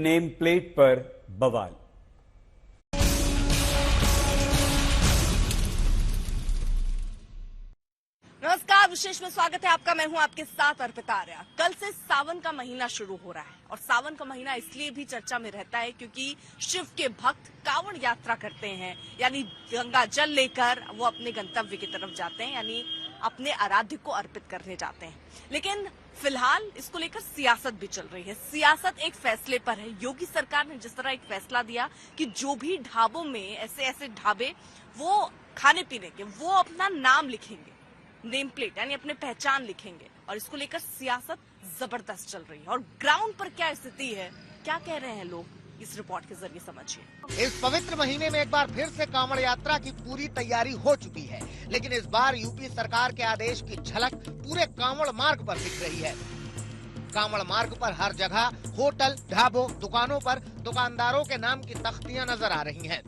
Name plate पर बवाल। नमस्कार, विशेष में स्वागत है आपका। मैं हूं आपके साथ अर्पिता आर्या। कल से सावन का महीना शुरू हो रहा है और सावन का महीना इसलिए भी चर्चा में रहता है क्योंकि शिव के भक्त कांवड़ यात्रा करते हैं, यानी गंगा जल लेकर वो अपने गंतव्य की तरफ जाते हैं, यानी अपने आराध्य को अर्पित करने जाते हैं। लेकिन फिलहाल इसको लेकर सियासत भी चल रही है। सियासत एक फैसले पर है। योगी सरकार ने जिस तरह एक फैसला दिया कि जो भी ढाबों में ऐसे ढाबे वो खाने पीने के वो अपना नाम लिखेंगे, नेम प्लेट यानी अपने पहचान लिखेंगे, और इसको लेकर सियासत जबरदस्त चल रही है। और ग्राउंड पर क्या स्थिति है, क्या कह रहे हैं लोग, इस रिपोर्ट के जरिए समझिए। इस पवित्र महीने में एक बार फिर से कांवड़ यात्रा की पूरी तैयारी हो चुकी है, लेकिन इस बार यूपी सरकार के आदेश की झलक पूरे कांवड़ मार्ग पर दिख रही है। कांवड़ मार्ग पर हर जगह होटल, ढाबों, दुकानों पर दुकानदारों के नाम की तख्तियां नजर आ रही हैं।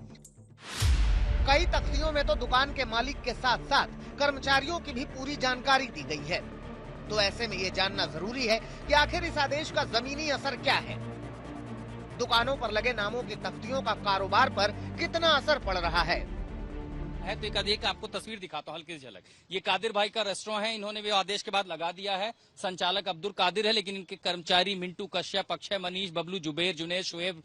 कई तख्तियों में तो दुकान के मालिक के साथ साथ कर्मचारियों की भी पूरी जानकारी दी गई है। तो ऐसे में ये जानना जरूरी है कि आखिर इस आदेश का जमीनी असर क्या है। दुकानों पर लगे नामों की तख्तियों का कारोबार पर कितना असर पड़ रहा है। तो एक आपको तस्वीर दिखाता हूँ, हल्की सी झलक। ये कादिर भाई का रेस्टोरेंट है, इन्होंने भी आदेश के बाद लगा दिया है। संचालक अब्दुल कादिर है, लेकिन इनके कर्मचारी मिंटू कश्यप, अक्षय, मनीष, बबलू, जुबेर, जुनेद, शुएब,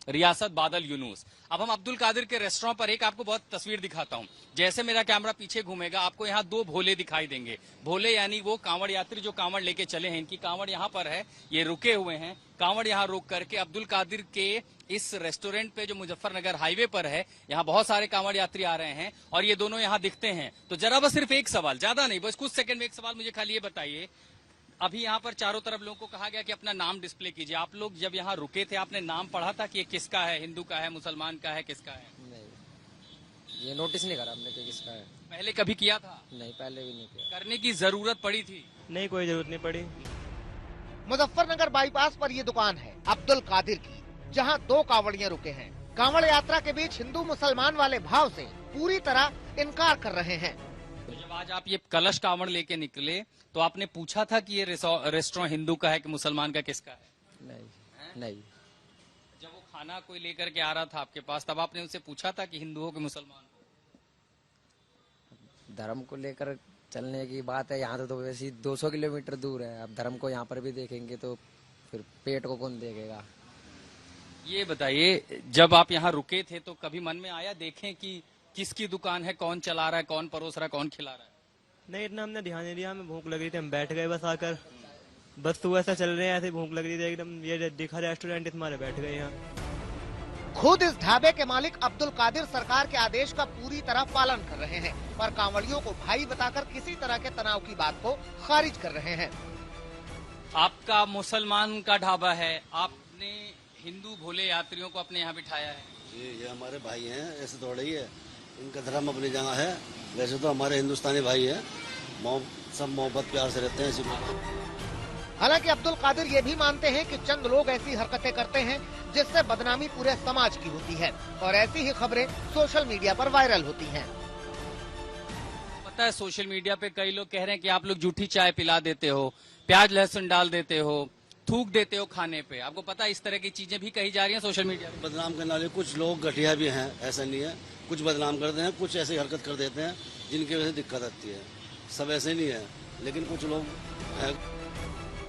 रियासत, बादल, यूनुस। अब हम अब्दुल कादिर के रेस्टोरेंट पर एक आपको बहुत तस्वीर दिखाता हूँ। जैसे मेरा कैमरा पीछे घूमेगा, आपको यहाँ दो भोले दिखाई देंगे। भोले यानी वो कांवड़ यात्री जो कांवड़ लेके चले हैं, इनकी कांवड़ यहाँ पर है, ये रुके हुए हैं। कांवड़ यहाँ रोक करके अब्दुल कादिर के इस रेस्टोरेंट पे जो मुजफ्फरनगर हाईवे पर है, यहाँ बहुत सारे कांवड़ यात्री आ रहे हैं और ये दोनों यहाँ दिखते हैं। तो जरा बस सिर्फ एक सवाल, ज्यादा नहीं, बस कुछ सेकंड में एक सवाल मुझे खाली ये बताइए। अभी यहाँ पर चारों तरफ लोगों को कहा गया कि अपना नाम डिस्प्ले कीजिए। आप लोग जब यहाँ रुके थे, आपने नाम पढ़ा था कि ये किसका है, हिंदू का है, मुसलमान का है, किसका है? नहीं, ये नोटिस नहीं करा हमने कि किसका है। पहले कभी किया था? नहीं, पहले भी नहीं किया। करने की जरूरत पड़ी थी? नहीं, कोई जरूरत नहीं पड़ी। मुजफ्फरनगर बाईपास पर ये दुकान है अब्दुल कादिर की, जहां दो कांवड़ियां रुके हैं। कांवड़ यात्रा के बीच हिंदू मुसलमान वाले भाव से पूरी तरह इनकार कर रहे हैं। तो जब आज आप ये कलश कांवड़ लेके निकले तो आपने पूछा था कि ये रेस्टोरेंट हिंदू का है कि मुसलमान का, किसका है? नहीं। जब वो खाना कोई लेकर के आ रहा था आपके पास, तब आपने उनसे पूछा था कि हिंदू हो कि मुसलमान हो? धर्म को लेकर चलने की बात है, यहाँ तो वैसे 200 किलोमीटर दूर है। अब धर्म को यहाँ पर भी देखेंगे तो फिर पेट को कौन देखेगा। ये बताइए, जब आप यहाँ रुके थे तो कभी मन में आया देखें कि किसकी दुकान है, कौन चला रहा है, कौन परोस रहा है, कौन खिला रहा है? नहीं, इतना हमने ध्यान नहीं दिया। हमें भूख लग रही थी, हम बैठ गए बस आकर। बस तो ऐसा चल रहे हैं, ऐसे भूख लग रही थी एकदम। ये दिखा रेस्टोरेंट, तुम्हारे बैठ गए यहाँ। खुद इस ढाबे के मालिक अब्दुल कादिर सरकार के आदेश का पूरी तरह पालन कर रहे हैं, पर कांवड़ियों को भाई बताकर किसी तरह के तनाव की बात को खारिज कर रहे हैं। आपका मुसलमान का ढाबा है, आपने हिंदू भोले यात्रियों को अपने यहाँ बिठाया है। ये हमारे भाई हैं, ऐसे थोड़ा ही है। इनका धर्म अपनी जगह है। वैसे तो हमारे हिंदुस्तानी भाई है, सब मोहब्बत प्यार से रहते हैं इसी में। हालांकि अब्दुल कादिर ये भी मानते हैं कि चंद लोग ऐसी हरकतें करते हैं जिससे बदनामी पूरे समाज की होती है, और ऐसी ही खबरें सोशल मीडिया पर वायरल होती हैं। पता है, सोशल मीडिया पे कई लोग कह रहे हैं कि आप लोग झूठी चाय पिला देते हो, प्याज लहसुन डाल देते हो, थूक देते हो खाने पे। आपको पता है इस तरह की चीजें भी कही जा रही हैं सोशल मीडिया पे। बदनाम करने वाले कुछ लोग घटिया भी हैं, ऐसा नहीं है। कुछ बदनाम करते हैं, कुछ ऐसी हरकत कर देते हैं जिनकी वजह से दिक्कत आती है। सब ऐसे नहीं है, लेकिन कुछ लोग हैं।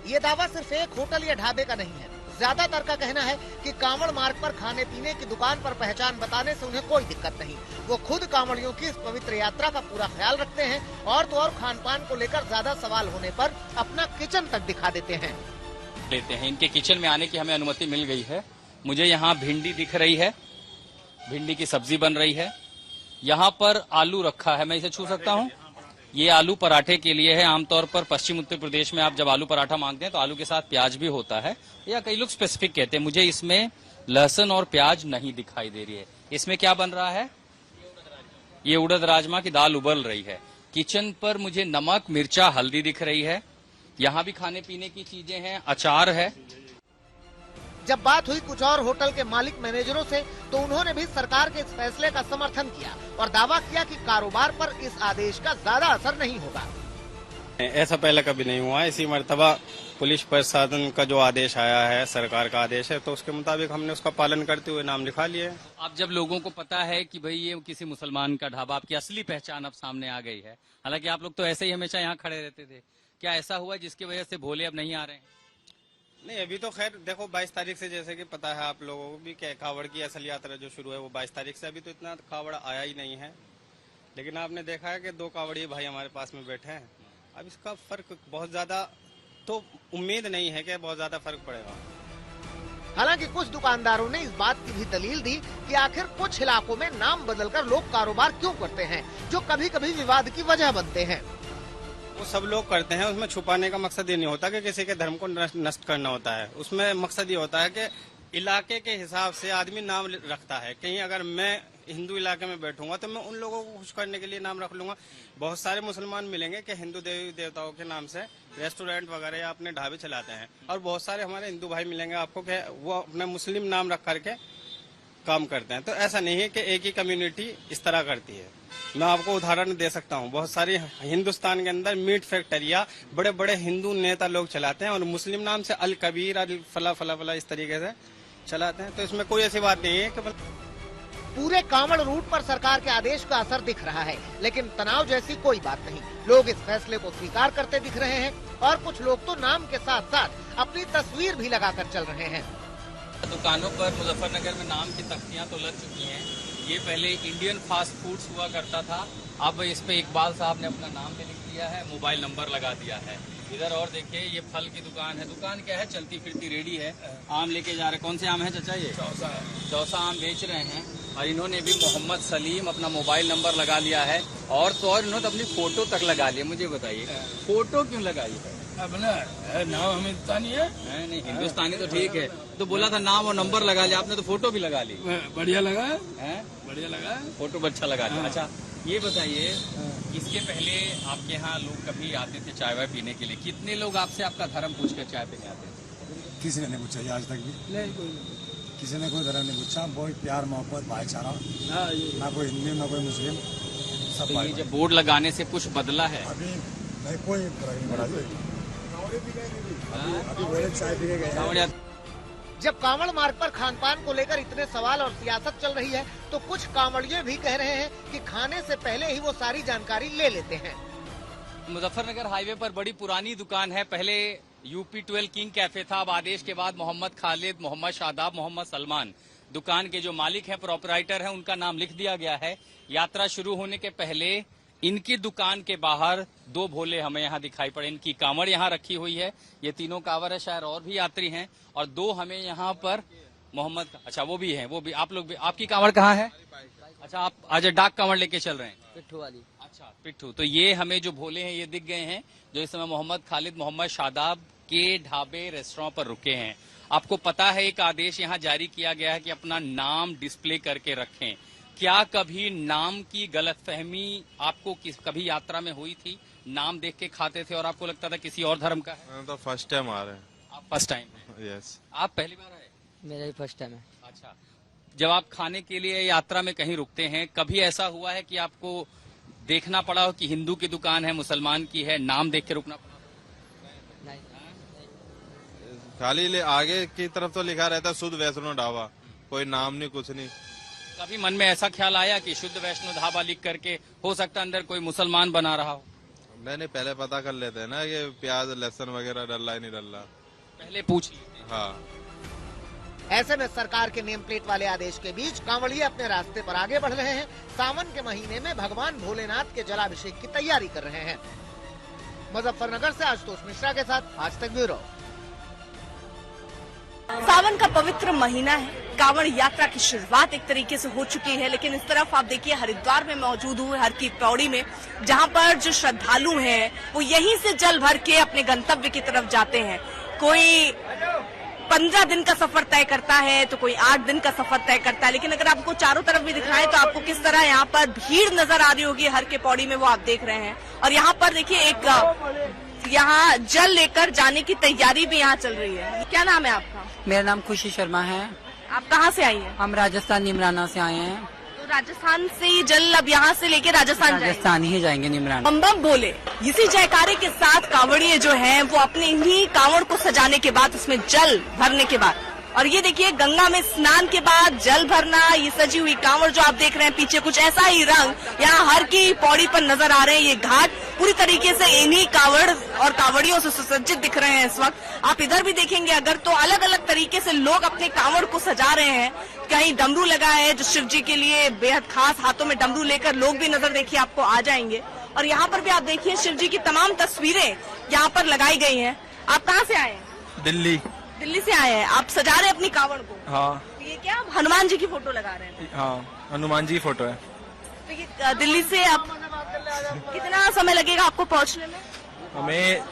ये दावा सिर्फ एक होटल या ढाबे का नहीं है। ज्यादातर का कहना है कि कांवड़ मार्ग पर खाने पीने की दुकान पर पहचान बताने से उन्हें कोई दिक्कत नहीं। वो खुद कांवड़ियों की इस पवित्र यात्रा का पूरा ख्याल रखते हैं, और तो और खान पान को लेकर ज्यादा सवाल होने पर अपना किचन तक दिखा देते हैं। इनके किचन में आने की हमें अनुमति मिल गई है। मुझे यहाँ भिंडी दिख रही है, भिंडी की सब्जी बन रही है। यहाँ पर आलू रखा है, मैं इसे छू सकता हूँ? ये आलू पराठे के लिए है। आमतौर पर पश्चिम उत्तर प्रदेश में आप जब आलू पराठा मांगते हैं तो आलू के साथ प्याज भी होता है, या कई लोग स्पेसिफिक कहते हैं। मुझे इसमें लहसुन और प्याज नहीं दिखाई दे रही है। इसमें क्या बन रहा है? ये उड़द राजमा की दाल उबल रही है। किचन पर मुझे नमक, मिर्चा, हल्दी दिख रही है। यहाँ भी खाने पीने की चीजें हैं, अचार है। जब बात हुई कुछ और होटल के मालिक मैनेजरों से, तो उन्होंने भी सरकार के इस फैसले का समर्थन किया और दावा किया कि कारोबार पर इस आदेश का ज्यादा असर नहीं होगा। ऐसा पहले कभी नहीं हुआ है। इसी मर्तबा पुलिस प्रशासन का जो आदेश आया है, सरकार का आदेश है, तो उसके मुताबिक हमने उसका पालन करते हुए नाम लिखा लिए। अब जब लोगों को पता है कि भाई ये किसी मुसलमान का ढाबा, आपकी असली पहचान अब सामने आ गई है। हालांकि आप लोग तो ऐसे ही हमेशा यहाँ खड़े रहते थे, क्या ऐसा हुआ जिसकी वजह से भोले अब नहीं आ रहे हैं? नहीं, अभी तो खैर देखो 22 तारीख से, जैसे कि पता है आप लोगों को भी, कि कावड़ की असल यात्रा जो शुरू है वो 22 तारीख से। अभी तो इतना कावड़ आया ही नहीं है, लेकिन आपने देखा है कि 2 कावड़िए भाई हमारे पास में बैठे हैं। अब इसका फर्क बहुत ज्यादा तो उम्मीद नहीं है कि बहुत ज्यादा फर्क पड़ेगा। हालांकि कुछ दुकानदारों ने इस बात की भी दलील दी कि आखिर कुछ इलाकों में नाम बदलकर लोग कारोबार क्यों करते हैं, जो कभी कभी विवाद की वजह बनते हैं। वो सब लोग करते हैं, उसमें छुपाने का मकसद ये नहीं होता कि किसी के धर्म को नष्ट करना होता है। उसमें मकसद ये होता है कि इलाके के हिसाब से आदमी नाम रखता है। कहीं अगर मैं हिंदू इलाके में बैठूंगा तो मैं उन लोगों को खुश करने के लिए नाम रख लूंगा। बहुत सारे मुसलमान मिलेंगे कि हिंदू देवी देवताओं के नाम से रेस्टोरेंट वगैरह या अपने ढाबे चलाते हैं, और बहुत सारे हमारे हिंदू भाई मिलेंगे आपको कि वो अपना मुस्लिम नाम रख करके काम करते हैं। तो ऐसा नहीं है कि एक ही कम्युनिटी इस तरह करती है। मैं आपको उदाहरण दे सकता हूँ, बहुत सारी हिंदुस्तान के अंदर मीट फैक्ट्रियाँ बड़े बड़े हिंदू नेता लोग चलाते हैं, और मुस्लिम नाम से अल कबीर, अल फला फला फला इस तरीके से चलाते हैं। तो इसमें कोई ऐसी बात नहीं है कि पूरे कांवड़ रूट पर सरकार के आदेश का असर दिख रहा है, लेकिन तनाव जैसी कोई बात नहीं। लोग इस फैसले को स्वीकार करते दिख रहे हैं, और कुछ लोग तो नाम के साथ साथ अपनी तस्वीर भी लगाकर चल रहे हैं। दुकानों पर मुजफ्फरनगर में नाम की तख्तियां तो लग चुकी हैं। ये पहले इंडियन फास्ट फूड्स हुआ करता था, अब इस पे इकबाल साहब ने अपना नाम भी लिख दिया है, मोबाइल नंबर लगा दिया है। इधर और देखिए, ये फल की दुकान है। दुकान क्या है, चलती फिरती रेडी है। आम लेके जा रहे, कौन से आम है चाचा? ये चौसा आम बेच रहे हैं, और इन्होंने भी मोहम्मद सलीम अपना मोबाइल नंबर लगा लिया है, और तो और इन्होंने अपनी फोटो तक लगा लिया। मुझे बताइए, फोटो क्यों लगाई है? अपना नाम हिंदुस्तानी है। नहीं, हिंदुस्तानी तो ठीक है, तो बोला था नाम और नंबर लगा लिया, आपने तो फोटो भी लगा ली। बढ़िया लगा है, बढ़िया लगा, फोटो अच्छा लगा लिया। अच्छा, ये बताइए, इसके पहले आपके यहाँ लोग कभी आते थे चाय वाय पीने के लिए? कितने लोग आपसे आपका धर्म पूछ कर चाय पीने आते थे? किसी ने नहीं पूछा आज तक भी। नहीं, कोई किसी ने कोई धर्म नहीं पूछा। बहुत प्यार मोहब्बत भाईचारा, ना कोई हिंदू ना कोई मुस्लिम, सब। तो ये जब बोर्ड लगाने से कुछ बदला है? अभी नहीं, कोई फर्क नहीं पड़ा। अभी चाय पी के गए। जब कांवड़ मार्ग पर खानपान को लेकर इतने सवाल और सियासत चल रही है, तो कुछ कांवड़िये भी कह रहे हैं कि खाने से पहले ही वो सारी जानकारी ले लेते हैं। मुजफ्फरनगर हाईवे पर बड़ी पुरानी दुकान है। पहले यूपी 12 किंग कैफे था, अब आदेश के बाद मोहम्मद खालिद, मोहम्मद शादाब, मोहम्मद सलमान दुकान के जो मालिक हैं, प्रोपराइटर हैं, उनका नाम लिख दिया गया है। यात्रा शुरू होने के पहले इनकी दुकान के बाहर 2 भोले हमें यहाँ दिखाई पड़े। इनकी कांवड़ यहाँ रखी हुई है, ये तीनों कांवड़ है, शायद और भी यात्री हैं, और 2 हमें यहाँ पर मोहम्मद, अच्छा वो भी है, वो भी। आप लोग भी, आपकी कांवड़ कहाँ है? अच्छा, आप आज डाक कांवड़ लेके चल रहे हैं, पिट्ठू वाली। अच्छा, पिट्ठू। तो ये हमें जो भोले हैं ये दिख गए हैं, जो इस समय मोहम्मद खालिद, मोहम्मद शादाब के ढाबे रेस्टोरेंट पर रुके हैं। आपको पता है एक आदेश यहाँ जारी किया गया है कि अपना नाम डिस्प्ले करके रखें। क्या कभी नाम की गलतफहमी आपको कभी यात्रा में हुई थी? नाम देख के खाते थे और आपको लगता था किसी और धर्म का है? तो फर्स्ट टाइम आ रहे हैं। आप फर्स्ट टाइम? यस। आप पहली बार आए? मेरा ही फर्स्ट टाइम है। अच्छा, जब आप खाने के लिए यात्रा में कहीं रुकते हैं, कभी ऐसा हुआ है कि आपको देखना पड़ा हो कि हिंदू की दुकान है, मुसलमान की है, नाम देख के रुकना पड़ा? नहीं। खाली आगे की तरफ तो लिखा रहता है शुद्ध वैष्णो ढाबा, कोई नाम नहीं, कुछ नहीं। कभी मन में ऐसा ख्याल आया कि शुद्ध वैष्णो ढाबा लिख करके हो सकता है अंदर कोई मुसलमान बना रहा हो? नहीं, पहले पता कर लेते हैं ना कि प्याज लहसुन वगैरह डल रहा है नहीं डल रहा, पहले पूछ लेते हैं। हाँ। ऐसे में सरकार के नेम प्लेट वाले आदेश के बीच कांवड़िये अपने रास्ते पर आगे बढ़ रहे हैं। सावन के महीने में भगवान भोलेनाथ के जलाभिषेक की तैयारी कर रहे हैं। मुजफ्फरनगर से आशुतोष मिश्रा के साथ आज तक ब्यूरो। सावन का पवित्र महीना है, कांवड़ यात्रा की शुरुआत एक तरीके से हो चुकी है, लेकिन इस तरफ आप देखिए हरिद्वार में मौजूद हूँ, हर की पौड़ी में, जहाँ पर जो श्रद्धालु हैं वो यहीं से जल भर के अपने गंतव्य की तरफ जाते हैं। कोई 15 दिन का सफर तय करता है तो कोई 8 दिन का सफर तय करता है। लेकिन अगर आपको चारों तरफ भी दिखाएं तो आपको किस तरह यहाँ पर भीड़ नजर आ रही होगी हर के पौड़ी में, वो आप देख रहे हैं। और यहाँ पर देखिए एक यहाँ जल लेकर जाने की तैयारी भी यहाँ चल रही है। क्या नाम है आपका? मेरा नाम खुशी शर्मा है। आप कहाँ से आई हैं? हम राजस्थान निमराना से आए हैं। तो राजस्थान से जल अब यहाँ से लेके राजस्थान ही जाएंगे निमरान। बम बम बोले इसी जयकारे के साथ कांवड़िए जो हैं वो अपने इन्हीं कांवड़ को सजाने के बाद उसमें जल भरने के बाद, और ये देखिए गंगा में स्नान के बाद जल भरना, ये सजी हुई कांवड़ जो आप देख रहे हैं पीछे कुछ ऐसा ही रंग यहाँ हर की पौड़ी पर नजर आ रहे हैं। ये घाट पूरी तरीके से इन्हीं कांवड़ और कांवड़ियों से सुसज्जित दिख रहे हैं इस वक्त। आप इधर भी देखेंगे अगर तो अलग अलग तरीके से लोग अपने कांवड़ को सजा रहे हैं। कहीं डमरू लगा है जो शिव जी के लिए बेहद खास, हाथों में डमरू लेकर लोग भी नजर देखिए आपको आ जाएंगे। और यहाँ पर भी आप देखिए शिव जी की तमाम तस्वीरें यहाँ पर लगाई गई हैं। आप कहाँ से आए हैं? दिल्ली से आए हैं। आप सजा रहे हैं अपनी कांवड़ को? हाँ। तो ये क्या आप हनुमान जी की फोटो लगा रहे हैं? हाँ, हनुमान जी की फोटो है। तो ये दिल्ली से आप कितना समय लगेगा आपको पहुंचने में? हमें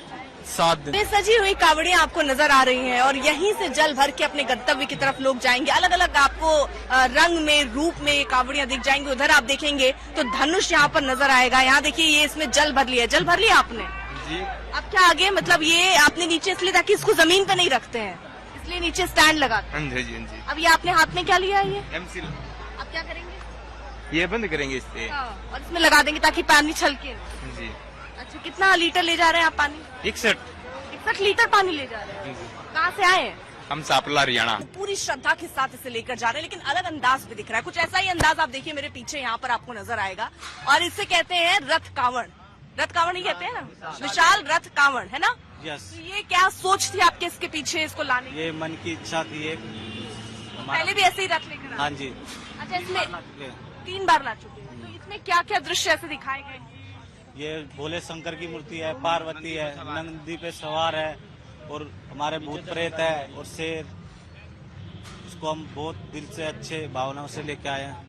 7 दिन। ये सजी हुई कांवड़ियां आपको नजर आ रही हैं और यहीं से जल भर के अपने गंतव्य की तरफ लोग जाएंगे। अलग अलग आपको रंग में, रूप में कांवड़ियां दिख जाएंगी। उधर आप देखेंगे तो धनुष यहाँ पर नजर आएगा। यहाँ देखिए ये इसमें जल भर लिया। जल भर लिया आपने जी। अब क्या आगे, मतलब ये आपने नीचे इसलिए ताकि इसको जमीन पे नहीं रखते हैं, इसलिए नीचे स्टैंड लगाते हैं। हाँ जी। अब ये आपने हाथ में क्या लिया है? ये एमसील। अब क्या करेंगे? ये बंद करेंगे इससे। और इसमें लगा देंगे ताकि पानी छलके। जी। अच्छा, कितना लीटर ले जा रहे हैं आप पानी? 61 लीटर पानी ले जा रहे हैं। कहाँ से आए हैं? हम सापला हरियाणा। पूरी श्रद्धा के साथ इसे लेकर जा रहे हैं, लेकिन अलग अंदाज भी दिख रहा है। कुछ ऐसा ही अंदाज आप देखिए मेरे पीछे यहाँ पर आपको नजर आएगा। और इसे कहते हैं रथ कांवड़। रथ कांवड़ ही कहते हैं ना, विशाल रथ कांवड़, है ना? यस। तो ये क्या सोच थी आपके इसके पीछे इसको लाने की? ये मन की इच्छा थी एक। पहले भी ऐसे ही रथ लेकर? हाँ जी। अच्छा, इसमें 3 बार ला चुके हैं। तो इसमें क्या क्या दृश्य ऐसे दिखाए गए? ये भोले शंकर की मूर्ति है, पार्वती है, नंदी पे सवार है और हमारे भूत प्रेत है और शेर। इसको हम बहुत दिल से अच्छे भावनाओं से लेके आए हैं।